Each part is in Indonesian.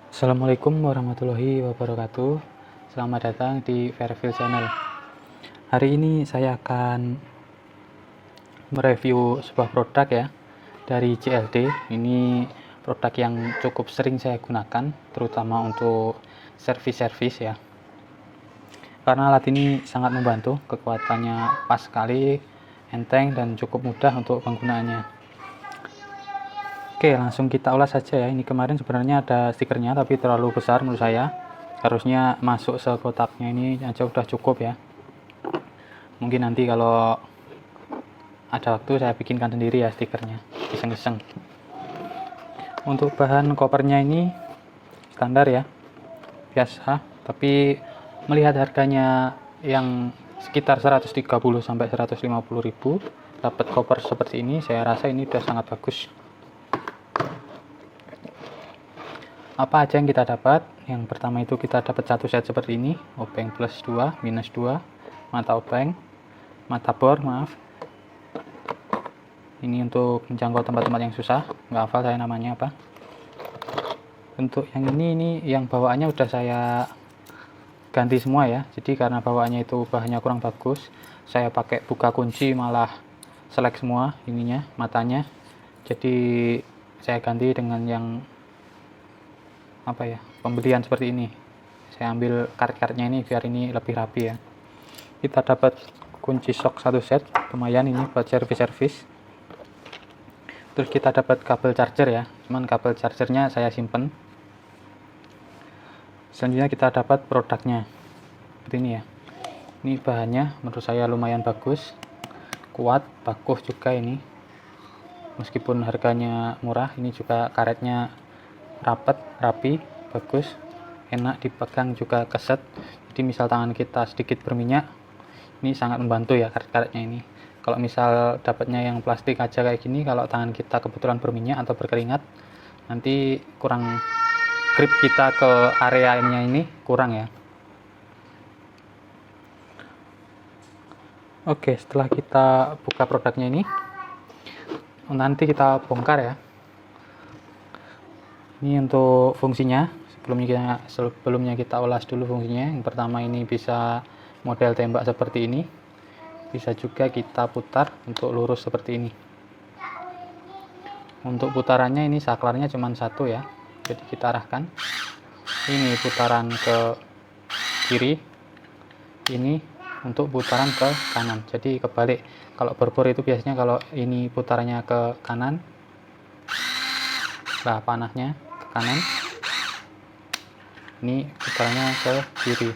Assalamualaikum warahmatullahi wabarakatuh. Selamat datang di Fairfield Channel. Hari ini saya akan mereview sebuah produk ya dari JLD. Ini produk yang cukup sering saya gunakan, terutama untuk servis-servis ya. Karena alat ini sangat membantu, kekuatannya pas sekali, enteng dan cukup mudah untuk penggunaannya. Oke, langsung kita ulas saja ya. Ini kemarin sebenarnya ada stikernya, tapi terlalu besar menurut saya. Harusnya masuk sekotaknya ini aja udah cukup ya. Mungkin nanti kalau ada waktu saya bikinkan sendiri ya stikernya, iseng-iseng. Untuk bahan kopernya ini standar ya, biasa. Tapi melihat harganya yang sekitar 130 sampai 150 ribu, dapat koper seperti ini, saya rasa ini udah sangat bagus. Apa aja yang kita dapat? Yang pertama itu kita dapat satu set seperti ini, obeng plus 2, minus 2, mata obeng, mata bor, maaf. Ini untuk menjangkau tempat-tempat yang susah, nggak hafal saya namanya apa. Untuk yang ini yang bawaannya udah saya ganti semua ya, jadi karena bawaannya itu bahannya kurang bagus, saya pakai buka kunci malah selek semua ininya, matanya. Jadi saya ganti dengan yang pembelian seperti ini. Saya ambil karet-karetnya ini biar ini lebih rapi ya. Kita dapat kunci sok satu set, lumayan ini buat servis-servis. Terus kita dapat kabel charger ya, cuman kabel chargernya saya simpen. Selanjutnya kita dapat produknya seperti ini ya. Ini bahannya menurut saya lumayan bagus, kuat, bagus juga ini. Meskipun harganya murah, ini juga karetnya rapat, rapi, bagus, enak dipegang juga keset. Jadi misal tangan kita sedikit berminyak, ini sangat membantu ya karet-karetnya ini. Kalau misal dapatnya yang plastik aja kayak gini, kalau tangan kita kebetulan berminyak atau berkeringat, nanti kurang grip kita ke areanya ini kurang ya. Oke, setelah kita buka produknya ini, nanti kita bongkar ya. Ini untuk fungsinya, sebelumnya kita ulas dulu fungsinya. Yang pertama ini bisa model tembak seperti ini, bisa juga kita putar untuk lurus seperti ini. Untuk putarannya ini saklarnya cuma satu ya, jadi kita arahkan. Ini putaran ke kiri, ini untuk putaran ke kanan, jadi kebalik. Kalau berbor itu biasanya kalau ini putarannya ke kanan, nah panahnya ke kanan, ini putarannya ke kiri,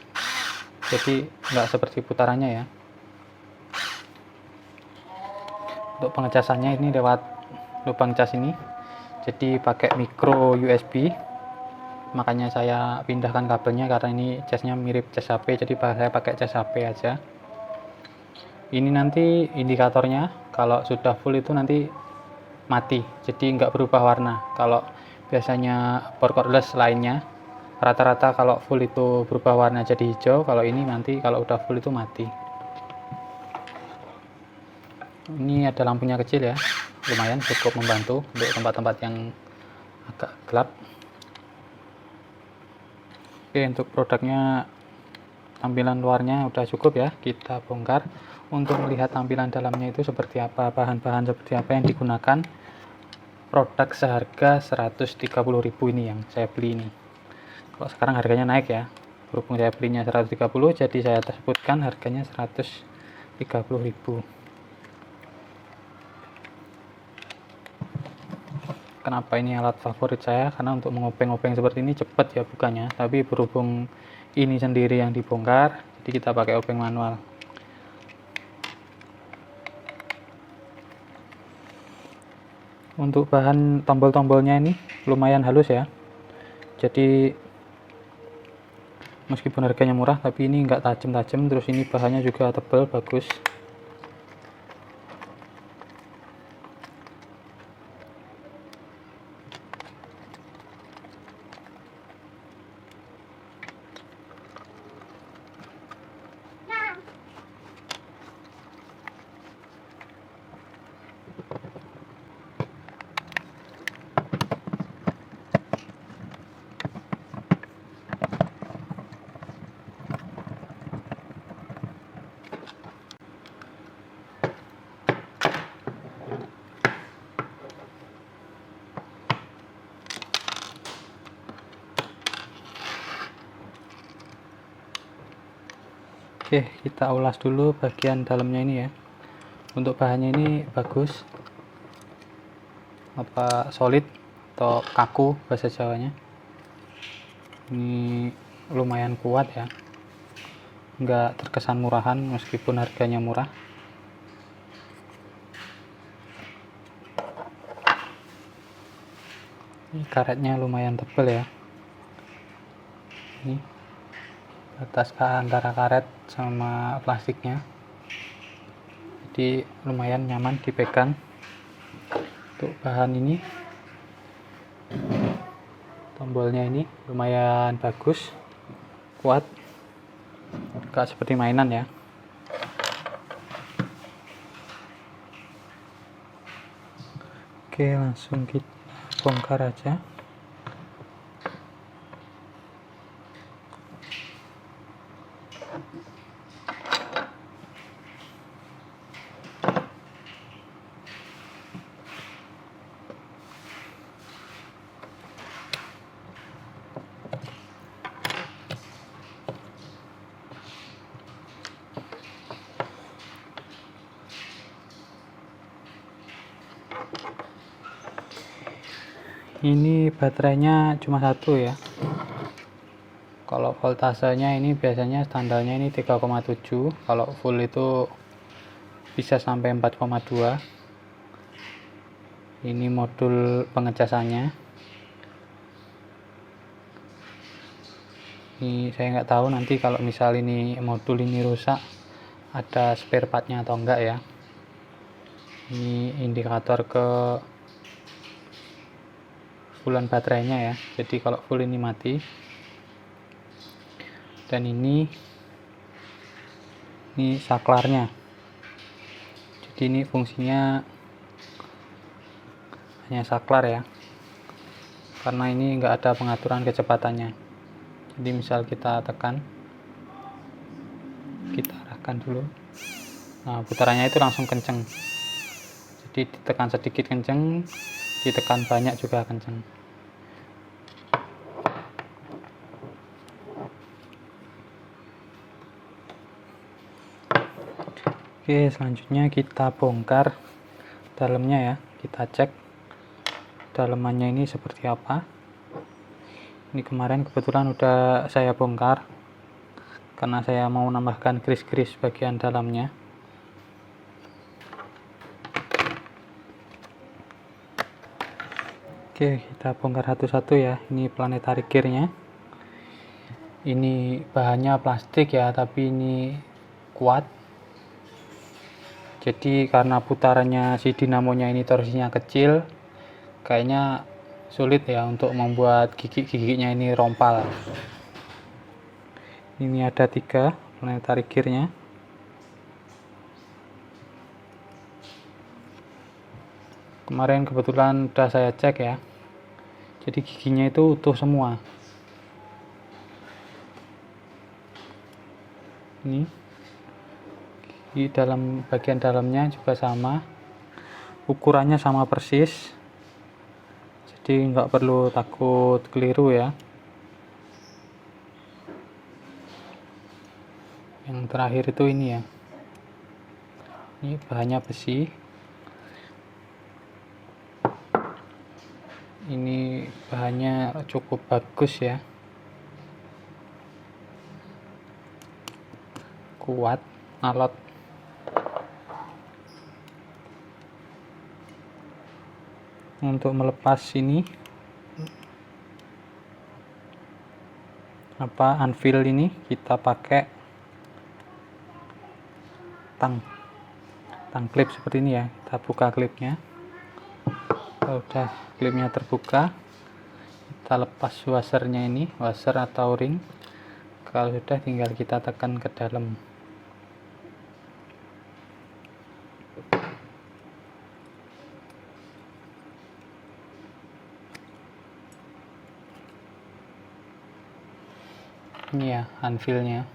jadi nggak seperti putarannya ya. Untuk pengecasannya ini lewat lubang cas ini, jadi pakai micro USB, makanya saya pindahkan kabelnya karena ini casnya mirip cas HP, jadi saya pakai cas HP aja. Ini nanti indikatornya kalau sudah full itu nanti mati, jadi nggak berubah warna. Kalau biasanya power cordless lainnya rata-rata kalau full itu berubah warna jadi hijau, kalau ini nanti kalau udah full itu mati. Ini ada lampunya kecil ya, lumayan cukup membantu untuk tempat-tempat yang agak gelap. Oke, untuk produknya tampilan luarnya udah cukup ya, kita bongkar. Untuk melihat tampilan dalamnya itu seperti apa, bahan-bahan seperti apa yang digunakan. Produk seharga 130.000 ini yang saya beli ini. Kalau sekarang harganya naik ya, berhubung saya belinya 130, jadi saya sebutkan harganya 130.000. Kenapa ini alat favorit saya? Karena untuk mengopeng-openg seperti ini cepat ya bukannya, tapi berhubung ini sendiri yang dibongkar, jadi kita pakai openg manual. Untuk bahan tombol-tombolnya ini lumayan halus ya, jadi meskipun harganya murah tapi ini nggak tajam-tajam. Terus ini bahannya juga tebal, bagus. Oke, kita ulas dulu bagian dalamnya ini ya. Untuk bahannya ini bagus, solid atau kaku bahasa Jawanya. Ini lumayan kuat ya, nggak terkesan murahan meskipun harganya murah. Ini karetnya lumayan tebal ya. Ini batas antara karet sama plastiknya, jadi lumayan nyaman dipegang. Untuk bahan ini, tombolnya ini lumayan bagus, kuat, gak seperti mainan ya. Oke, langsung kita bongkar aja. Ini baterainya cuma satu ya. Kalau voltasenya ini biasanya standarnya ini 3,7, kalau full itu bisa sampai 4,2. Ini modul pengecasannya. Ini saya nggak tahu nanti kalau misal ini modul ini rusak, ada spare partnya atau enggak ya. Ini indikator ke fullan baterainya ya, jadi kalau full ini mati. Dan ini saklarnya, jadi ini fungsinya hanya saklar ya, karena ini enggak ada pengaturan kecepatannya. Jadi misal kita tekan, kita arahkan dulu, nah putarannya itu langsung kenceng. Jadi ditekan sedikit kenceng, ditekan banyak juga kenceng. Oke, selanjutnya kita bongkar dalamnya ya. Kita cek dalamannya ini seperti apa. Ini kemarin kebetulan udah saya bongkar karena saya mau menambahkan kris-kris bagian dalamnya. Oke, kita bongkar satu-satu ya. Ini planetary gearnya. Ini bahannya plastik ya, tapi ini kuat. Jadi karena putarannya si dinamonya ini torsinya kecil, kayaknya sulit ya untuk membuat gigi-giginya ini rompal. Ini ada 3 planetary gearnya. Kemarin kebetulan udah saya cek ya, jadi giginya itu utuh semua. Ini di dalam bagian dalamnya juga sama, ukurannya sama persis, jadi nggak perlu takut keliru ya. Yang terakhir itu ini ya, ini bahannya besi, ini bahannya cukup bagus ya, kuat, alot. Untuk melepas ini anvil ini kita pakai tang klip seperti ini ya. Kita buka klipnya. Kalau udah klipnya terbuka, kita lepas washernya ini, washer atau ring. Kalau sudah tinggal kita tekan ke dalam. Ini ya anvilnya,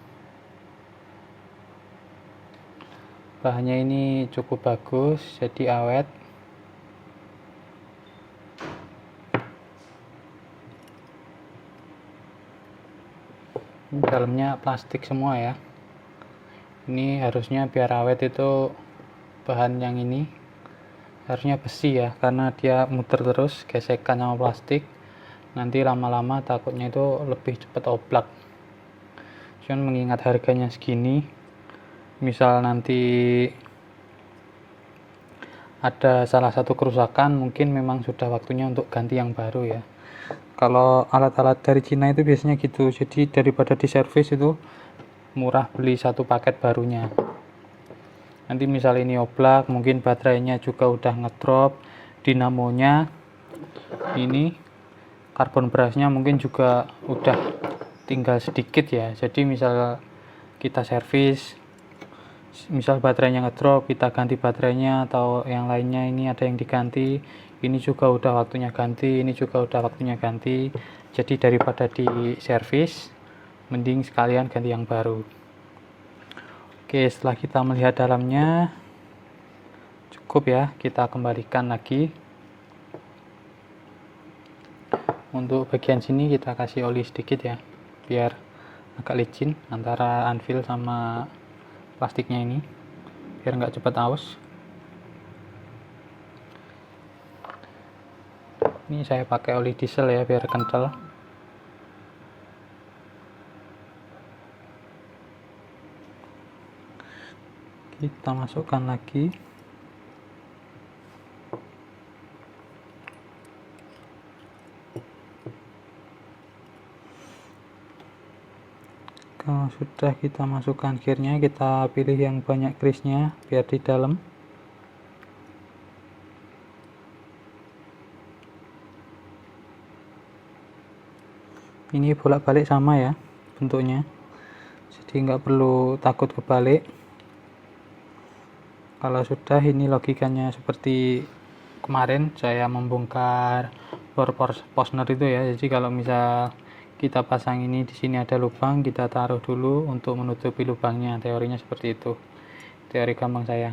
bahannya ini cukup bagus, jadi awet. Ini dalamnya plastik semua ya, Ini harusnya biar awet itu bahan yang ini harusnya besi ya, karena dia muter terus, gesekan sama plastik, nanti lama-lama takutnya itu lebih cepat oblak. Cuman mengingat harganya segini, misal nanti ada salah satu kerusakan, mungkin memang sudah waktunya untuk ganti yang baru ya. Kalau alat-alat dari Cina itu biasanya gitu, jadi daripada diservis itu murah beli satu paket barunya. Nanti misal ini oblak, mungkin baterainya juga udah ngedrop, dinamonya ini, karbon berasnya mungkin juga udah tinggal sedikit ya. Jadi misal kita servis, misal baterainya ngedrop, kita ganti baterainya atau yang lainnya, ini ada yang diganti, ini juga udah waktunya ganti, ini juga udah waktunya ganti. Jadi daripada di servis, mending sekalian ganti yang baru. Oke, setelah kita melihat dalamnya cukup ya, kita kembalikan lagi. Untuk bagian sini kita kasih oli sedikit ya, biar agak licin antara anvil sama plastiknya ini, biar nggak cepat aus. Ini saya pakai oli diesel ya, biar kental. Kita masukkan lagi. Kalau sudah kita masukkan gearnya, kita pilih yang banyak grease-nya biar di dalam. Ini bolak-balik sama ya bentuknya, jadi nggak perlu takut kebalik. Kalau sudah, ini logikanya seperti kemarin saya membongkar bor Posner itu ya. Jadi kalau misal kita pasang ini, di sini ada lubang, kita taruh dulu untuk menutupi lubangnya. Teorinya seperti itu, teori gampang saya.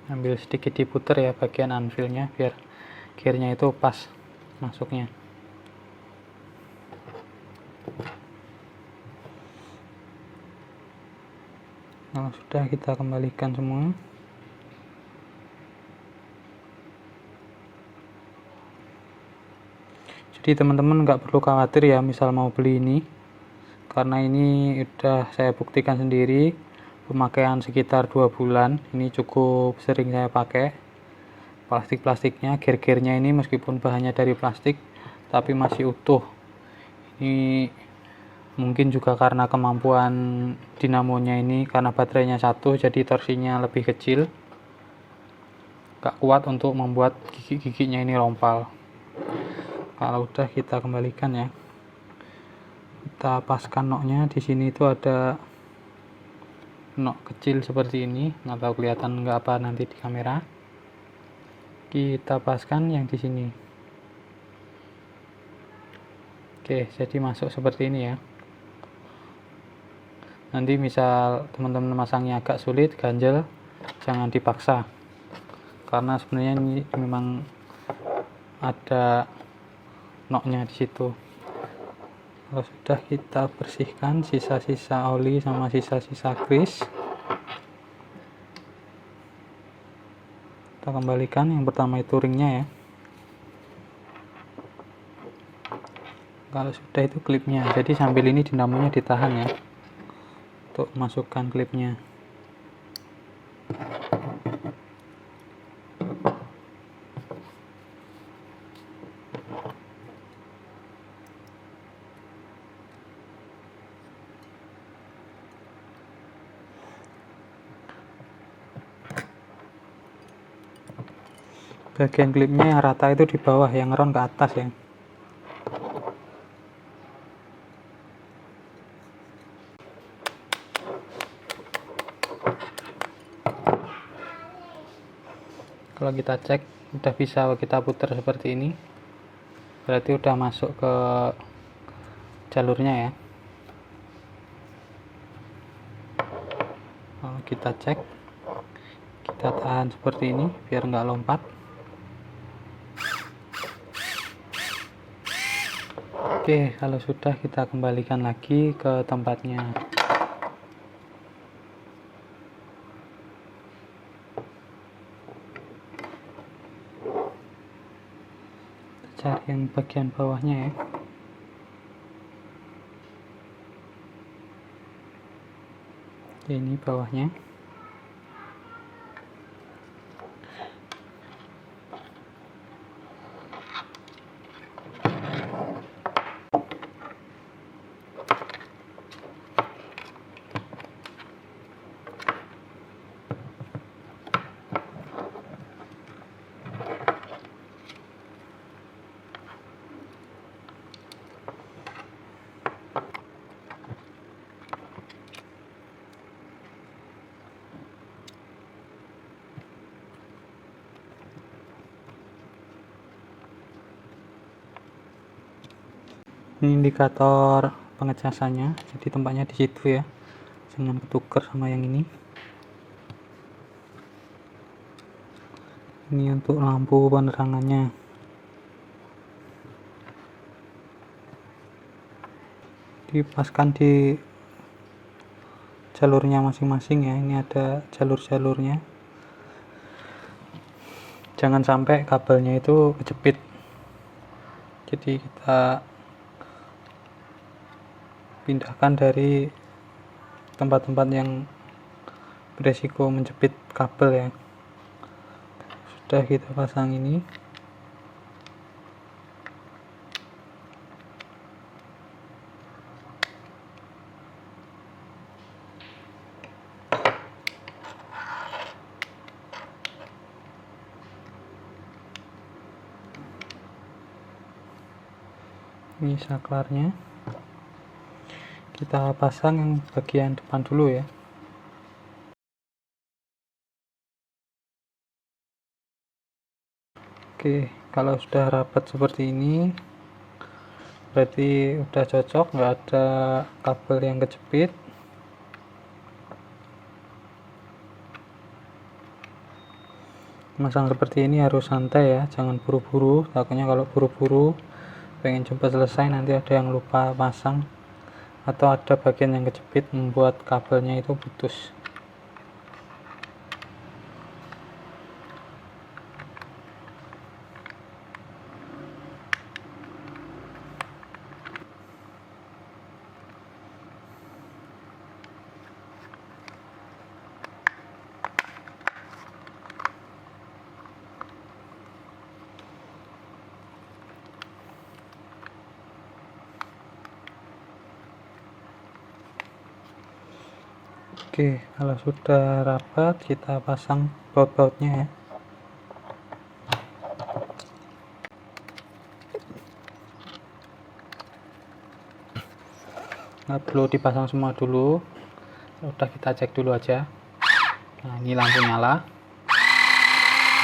Ambil sedikit diputer ya bagian anvilnya, biar gearnya itu pas masuknya. Kalau sudah, kita kembalikan semua. Jadi teman-teman nggak perlu khawatir ya misal mau beli ini, karena ini udah saya buktikan sendiri, pemakaian sekitar 2 bulan. Ini cukup sering saya pakai. Plastik-plastiknya, gear-gearnya ini meskipun bahannya dari plastik tapi masih utuh. Ini mungkin juga karena kemampuan dinamonya ini, karena baterainya satu, jadi torsinya lebih kecil, gak kuat untuk membuat gigi-giginya ini rompal. Kalau udah, kita kembalikan ya. Kita paskan noknya. Di sini itu ada nok kecil seperti ini, nggak tahu kelihatan nggak apa nanti di kamera. Kita paskan yang di sini. Oke, jadi masuk seperti ini ya. Nanti misal teman-teman masangnya agak sulit, ganjel, jangan dipaksa, karena sebenarnya ini memang ada noknya di situ. Kalau sudah, kita bersihkan sisa-sisa oli sama sisa-sisa grease. Kita kembalikan. Yang pertama itu ringnya ya. Kalau sudah, itu klipnya. Jadi sambil ini dinamonya ditahan ya, untuk masukkan klipnya. Bagian klipnya yang rata itu di bawah, yang round ke atas ya. Kalau kita cek udah bisa kita putar seperti ini, berarti udah masuk ke jalurnya ya. kita cek, kita tahan seperti ini biar nggak lompat. Oke, kalau sudah kita kembalikan lagi ke tempatnya. Cari yang bagian bawahnya ya. Ini bawahnya. Ini indikator pengecasannya, jadi tempatnya di situ ya, jangan ketuker sama yang ini. Ini untuk lampu penerangannya. Dipaskan di jalurnya masing-masing ya, ini ada jalur-jalurnya. Jangan sampai kabelnya itu kejepit, jadi kita pindahkan dari tempat-tempat yang beresiko menjepit kabel ya. Sudah kita pasang ini. Ini saklarnya. Kita pasang yang bagian depan dulu ya. Oke, kalau sudah rapat seperti ini berarti udah cocok, nggak ada kabel yang kejepit. Masang seperti ini harus santai ya, jangan buru-buru, takutnya kalau buru-buru pengen cepat selesai nanti ada yang lupa pasang atau ada bagian yang kejepit membuat kabelnya itu putus. Oke, kalau sudah rapat kita pasang baut-bautnya ya. Nggak perlu dipasang semua dulu, udah kita cek dulu aja. Nah, ini lampu nyala,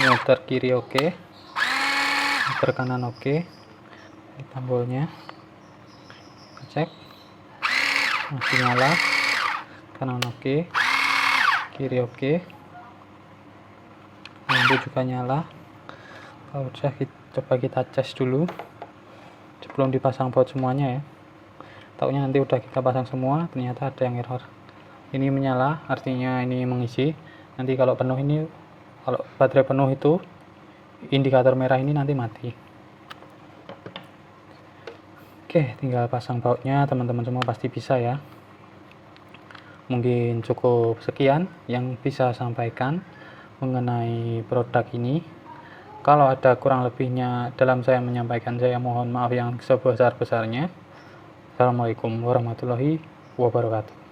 muter kiri oke, muter kanan oke. Ini tombolnya kita cek, masih nyala, kanan oke, kiri oke, lampu juga nyala. Kalau udah coba kita cas dulu sebelum dipasang baut semuanya ya. Takutnya nanti udah kita pasang semua ternyata ada yang error. Ini menyala artinya ini mengisi. Nanti kalau penuh ini, kalau baterai penuh itu indikator merah ini nanti mati. Oke, tinggal pasang bautnya, teman-teman semua pasti bisa ya. Mungkin cukup sekian yang bisa sampaikan mengenai produk ini. Kalau ada kurang lebihnya dalam saya menyampaikan, saya mohon maaf yang sebesar-besarnya. Assalamualaikum warahmatullahi wabarakatuh.